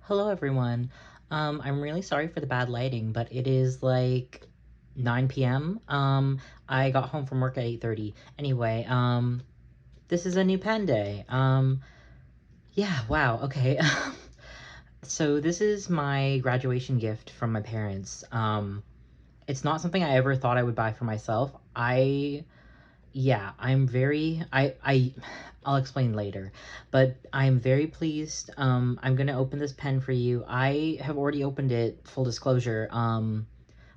Hello everyone. I'm really sorry for the bad lighting, but it is like 9 p.m. I got home from work at 8:30. Anyway, this is a new pen day. Yeah, wow, okay. So this is my graduation gift from my parents. It's not something I ever thought I would buy for myself. Yeah, I'll explain later, but I'm very pleased. I'm gonna open this pen for you. I have already opened it, full disclosure,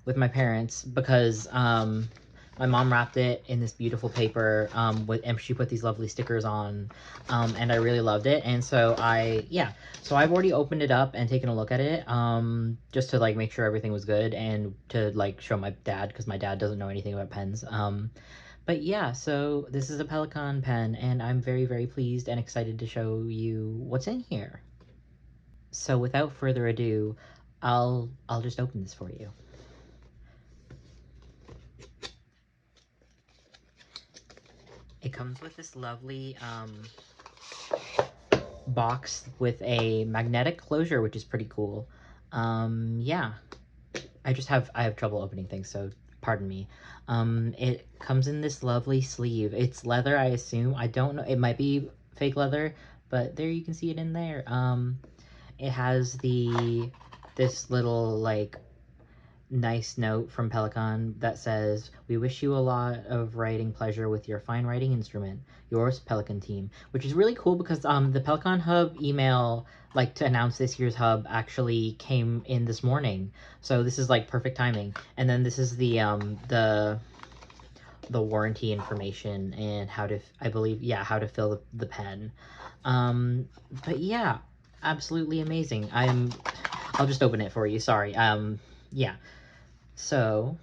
with my parents because, my mom wrapped it in this beautiful paper, and she put these lovely stickers on, and I really loved it, and so I've already opened it up and taken a look at it, just to, like, make sure everything was good and to, like, show my dad, because my dad doesn't know anything about pens, but yeah, so this is a Pelikan pen, and I'm very, very pleased and excited to show you what's in here. So without further ado, I'll just open this for you. It comes with this lovely box with a magnetic closure, which is pretty cool. Yeah, I have trouble opening things, so pardon me. It comes in this lovely sleeve. It's leather, I assume. I don't know. It might be fake leather, but there you can see it in there. It has this little, like, nice note from Pelikan that says, "We wish you a lot of writing pleasure with your fine writing instrument. Yours, Pelikan team." Which is really cool because the Pelikan Hub email, like, to announce this year's hub actually came in this morning. So this is like perfect timing. And then this is the warranty information and how to, I believe, yeah, how to fill the pen. But yeah, absolutely amazing. I'll just open it for you. Sorry. Yeah. So,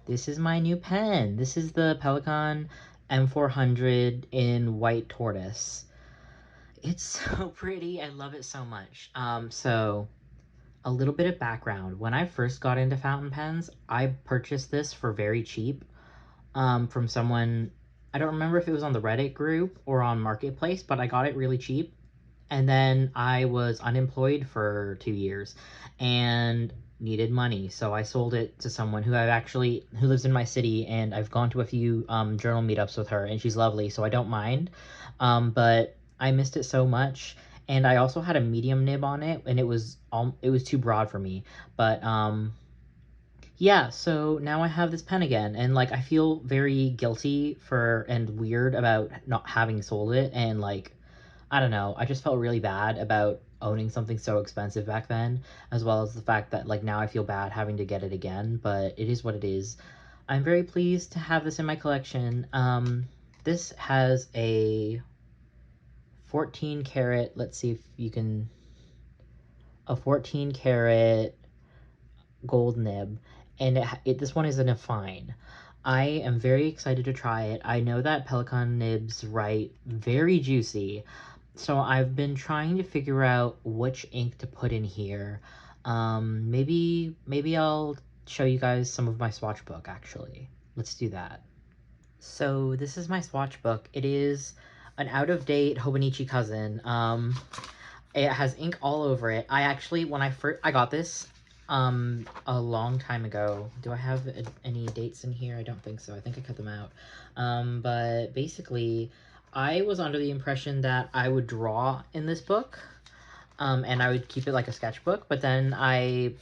this is my new pen. This is the Pelikan M400 in white tortoise. It's so pretty. I love it so much. So a little bit of background. When I first got into fountain pens, I purchased this for very cheap, from someone, I don't remember if it was on the Reddit group or on Marketplace, but I got it really cheap. And then I was unemployed for 2 years and needed money, so I sold it to someone who lives in my city, and I've gone to a few journal meetups with her, and she's lovely, so I don't mind. But I missed it so much, and I also had a medium nib on it, and it was too broad for me. But yeah, so now I have this pen again, and, like, I feel very guilty for and weird about not having sold it, and, like, I don't know, I just felt really bad about owning something so expensive back then, as well as the fact that, like, now I feel bad having to get it again, but it is what it is. I'm very pleased to have this in my collection. This has a 14 karat, let's see if you can, a 14 karat gold nib, and this one is in a fine. I am very excited to try it. I know that Pelikan nibs write very juicy, so I've been trying to figure out which ink to put in here. Maybe I'll show you guys some of my swatch book, actually. Let's do that. So this is my swatch book. It is an out-of-date Hobonichi cousin. It has ink all over it. When I got this, a long time ago. Do I have any dates in here? I don't think so. I think I cut them out. But basically, I was under the impression that I would draw in this book, and I would keep it like a sketchbook, but then I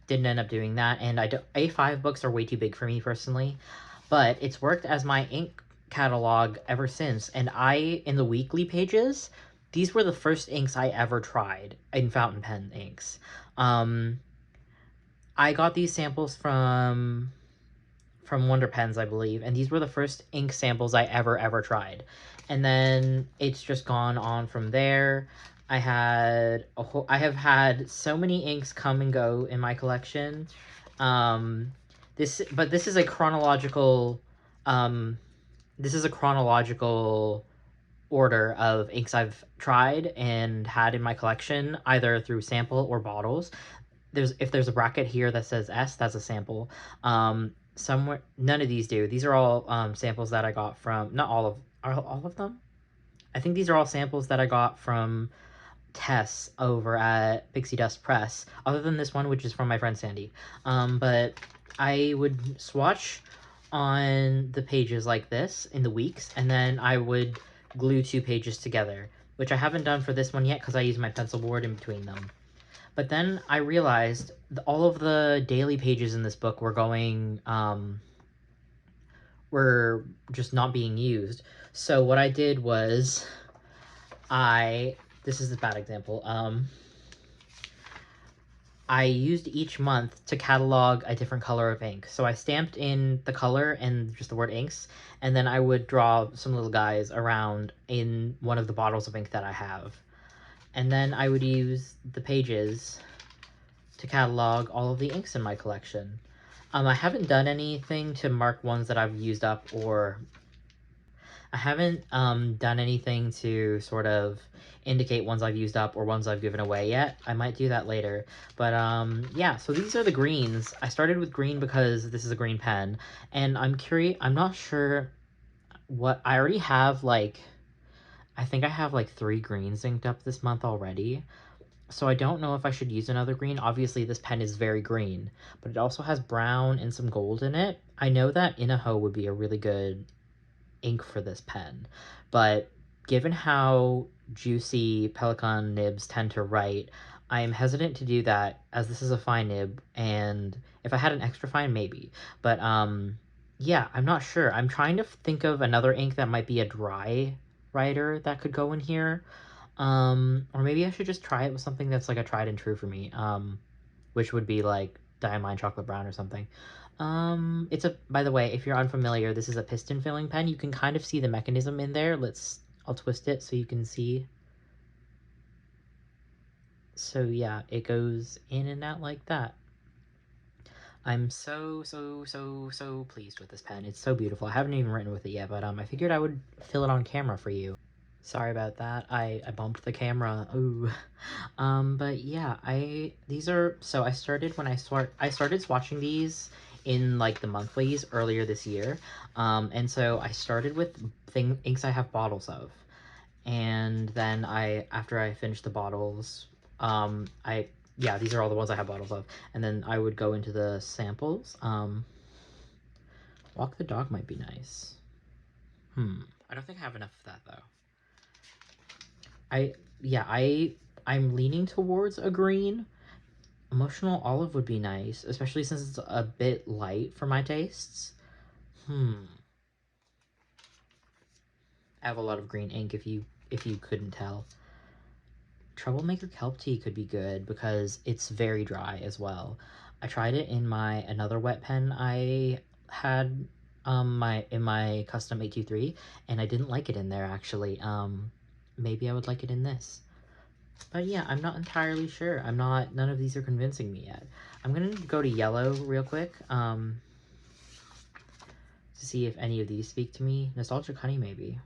didn't end up doing that, and A5 books are way too big for me personally, but it's worked as my ink catalog ever since, and in the weekly pages, these were the first inks I ever tried in fountain pen inks. I got these samples from Wonder Pens, I believe, and these were the first ink samples I ever tried. And then it's just gone on from there. I have had so many inks come and go in my collection. This is a chronological, this is a chronological order of inks I've tried and had in my collection, either through sample or bottles. If there's a bracket here that says S, that's a sample. Somewhere, none of these do. These are all samples that I got from, not all of, are all of them? I think these are all samples that I got from tests over at Pixie Dust Press, other than this one, which is from my friend Sandy. But I would swatch on the pages like this in the weeks, and then I would glue 2 pages together, which I haven't done for this one yet because I use my pencil board in between them. But then I realized all of the daily pages in this book were just not being used. So what I did was this is a bad example. I used each month to catalog a different color of ink. So I stamped in the color and just the word inks, and then I would draw some little guys around in one of the bottles of ink that I have. And then I would use the pages to catalog all of the inks in my collection. I haven't done anything to mark ones that I've used up, or I haven't done anything to sort of indicate ones I've used up or ones I've given away yet. I might do that later. But yeah, so these are the greens. I started with green because this is a green pen, and I'm not sure what, I already have like, I think I have like 3 greens inked up this month already. So I don't know if I should use another green. Obviously this pen is very green, but it also has brown and some gold in it. I know that anywho would be a really good ink for this pen, but given how juicy Pelikan nibs tend to write, I'm hesitant to do that as this is a fine nib, and if I had an extra fine, maybe. But yeah, I'm not sure. I'm trying to think of another ink that might be a dry writer that could go in here. Or maybe I should just try it with something that's like a tried and true for me, which would be like Diamine Chocolate Brown or something. By the way, if you're unfamiliar, this is a piston filling pen. You can kind of see the mechanism in there. I'll twist it so you can see. So yeah, it goes in and out like that. I'm so pleased with this pen. It's so beautiful. I haven't even written with it yet, but I figured I would fill it on camera for you. Sorry about that. I bumped the camera. Ooh. But yeah, I started I started swatching these in like the monthlies earlier this year. And so I started with inks I have bottles of. And then after I finished the bottles, yeah, these are all the ones I have bottles of. And then I would go into the samples. Walk the Dog might be nice. I don't think I have enough of that though. I'm leaning towards a green. Emotional Olive would be nice, especially since it's a bit light for my tastes. I have a lot of green ink if you couldn't tell. Troublemaker Kelp Tea could be good because it's very dry as well. I tried it in another wet pen I had in my custom 823, and I didn't like it in there actually. Maybe I would like it in this. But yeah, I'm not entirely sure. None of these are convincing me yet. I'm gonna go to yellow real quick, to see if any of these speak to me. Nostalgic Honey, maybe.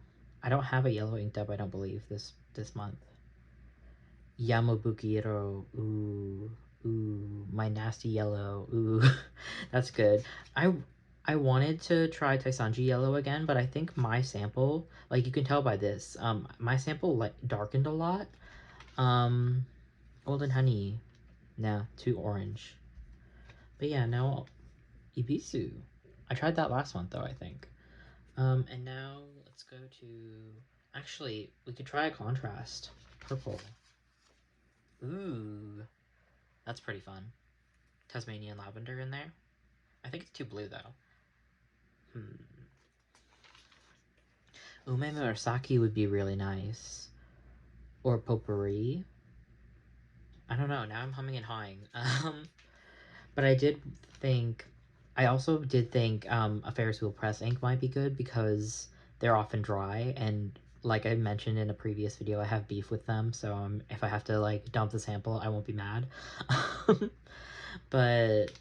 I don't have a yellow inked up, I don't believe, this month. Yamabukiro, ooh, my nasty yellow, ooh, that's good. I wanted to try Taisanji yellow again, but I think my sample, like you can tell by this, my sample like darkened a lot. Golden Honey, no, too orange. But yeah, now Ibisu. I tried that last month though, I think. And now let's go to, actually, we could try a contrast. Purple. Ooh, that's pretty fun. Tasmanian lavender in there. I think it's too blue though. Ume Murasaki would be really nice. Or potpourri. I don't know, now I'm humming and hawing. But I also did think a Ferris Wheel Press ink might be good because they're often dry, and like I mentioned in a previous video, I have beef with them, so if I have to like dump the sample, I won't be mad. But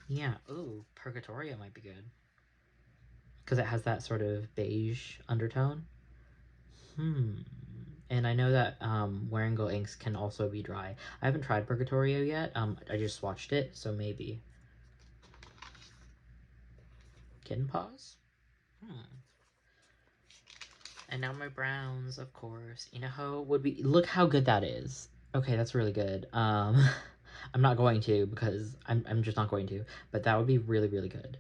yeah, ooh, Purgatoria might be good because it has that sort of beige undertone. And I know that Waringo inks can also be dry. I haven't tried Purgatorio yet. I just watched it, so maybe. Kitten Paws? And now my browns, of course. Anywho would be, look how good that is. Okay, that's really good. I'm not going to because I'm just not going to, but that would be really, really good.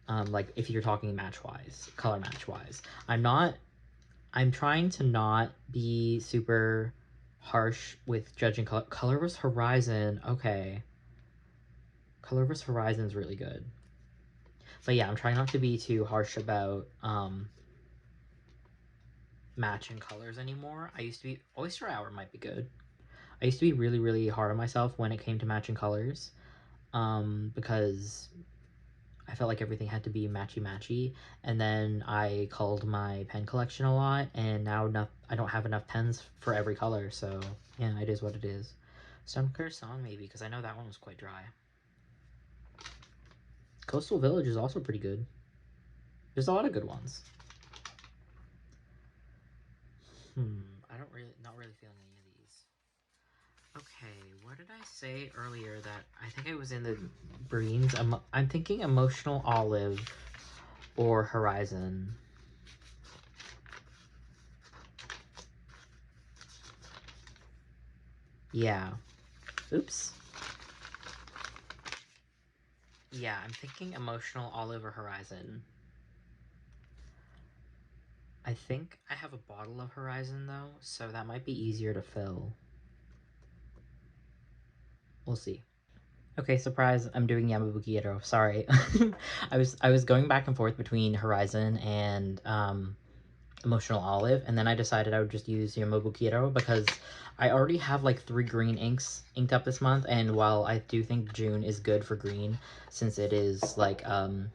Like if you're talking match-wise, color match-wise. I'm trying to not be super harsh with judging color. Color vs. Horizon, okay. Color vs. Horizon is really good. But yeah, I'm trying not to be too harsh about matching colors anymore. I used to be, Oyster Hour might be good. I used to be really, really hard on myself when it came to matching colors, because I felt like everything had to be matchy-matchy, and then I culled my pen collection a lot, and now I don't have enough pens for every color, so yeah, it is what it is. Stonecutter Song, maybe, because I know that one was quite dry. Coastal Village is also pretty good. There's a lot of good ones. Not really feeling any of these. Okay, what did I say earlier that I think I was in the greens? I'm thinking Emotional Olive or Horizon. Yeah. Oops. Yeah, I'm thinking Emotional Olive or Horizon. I think I have a bottle of Horizon though, so that might be easier to fill. We'll see. Okay, surprise, I'm doing Yamabuki-ero. Sorry. I was going back and forth between Horizon and Emotional Olive, and then I decided I would just use Yamabuki-ero because I already have like 3 green inks inked up this month, and while I do think June is good for green since it is like a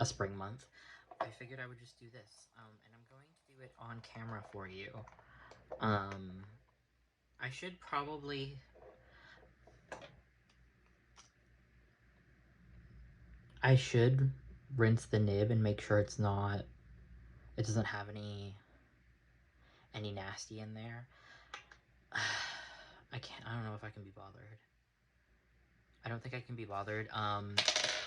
spring month, I figured I would just do this. And I'm going to do it on camera for you. I should probably... I should rinse the nib and make sure it's not... It doesn't have any nasty in there. I don't know if I can be bothered. I don't think I can be bothered.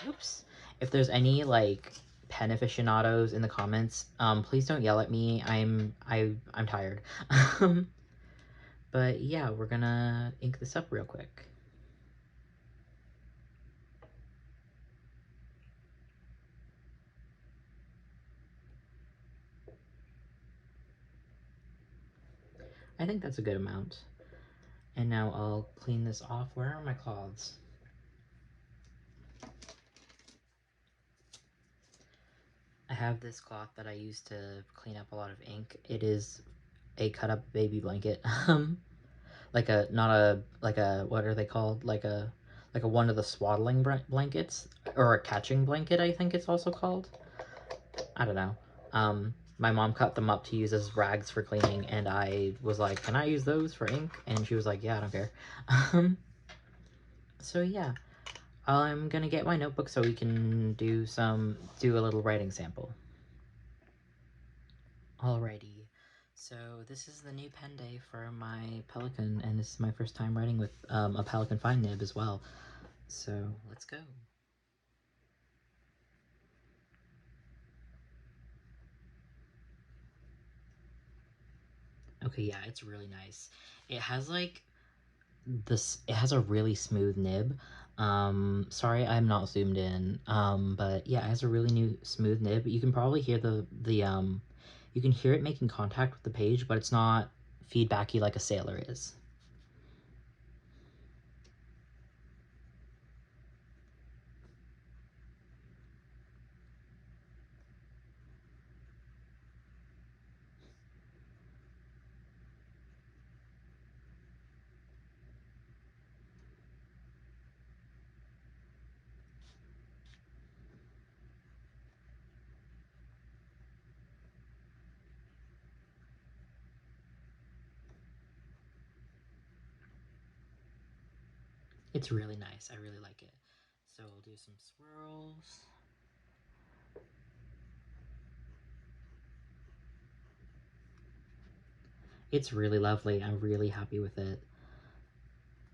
Oops. If there's any, like, pen aficionados in the comments, please don't yell at me. I'm tired. But yeah, we're gonna ink this up real quick. I think that's a good amount. And now I'll clean this off. Where are my cloths? I have this cloth that I use to clean up a lot of ink. It is a cut up baby blanket. Like a, not a, like a, what are they called? Like a one of the swaddling blankets, or a catching blanket, I think it's also called. I don't know. My mom cut them up to use as rags for cleaning, and I was like, can I use those for ink? And she was like, yeah, I don't care. So yeah, I'm gonna get my notebook so we can do a little writing sample. Alrighty, so this is the new pen day for my Pelikan, and this is my first time writing with a Pelikan fine nib as well. So let's go. Okay, yeah, it's really nice. It has like it has a really smooth nib. Sorry I'm not zoomed in. But yeah, it has a really smooth nib. You can probably hear you can hear it making contact with the page, but it's not feedbacky like a Sailor is. It's really nice. I really like it. So we'll do some swirls. It's really lovely. I'm really happy with it.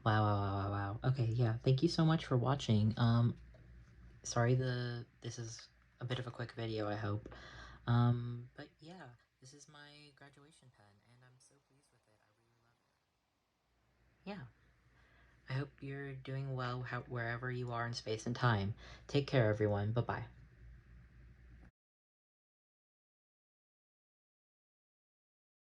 Wow, wow, wow, wow, wow. Okay, yeah. Thank you so much for watching. Sorry this is a bit of a quick video, I hope. But yeah, this is my graduation pen, and I'm so pleased with it. I really love it. Yeah. I hope you're doing well wherever you are in space and time. Take care, everyone. Bye-bye.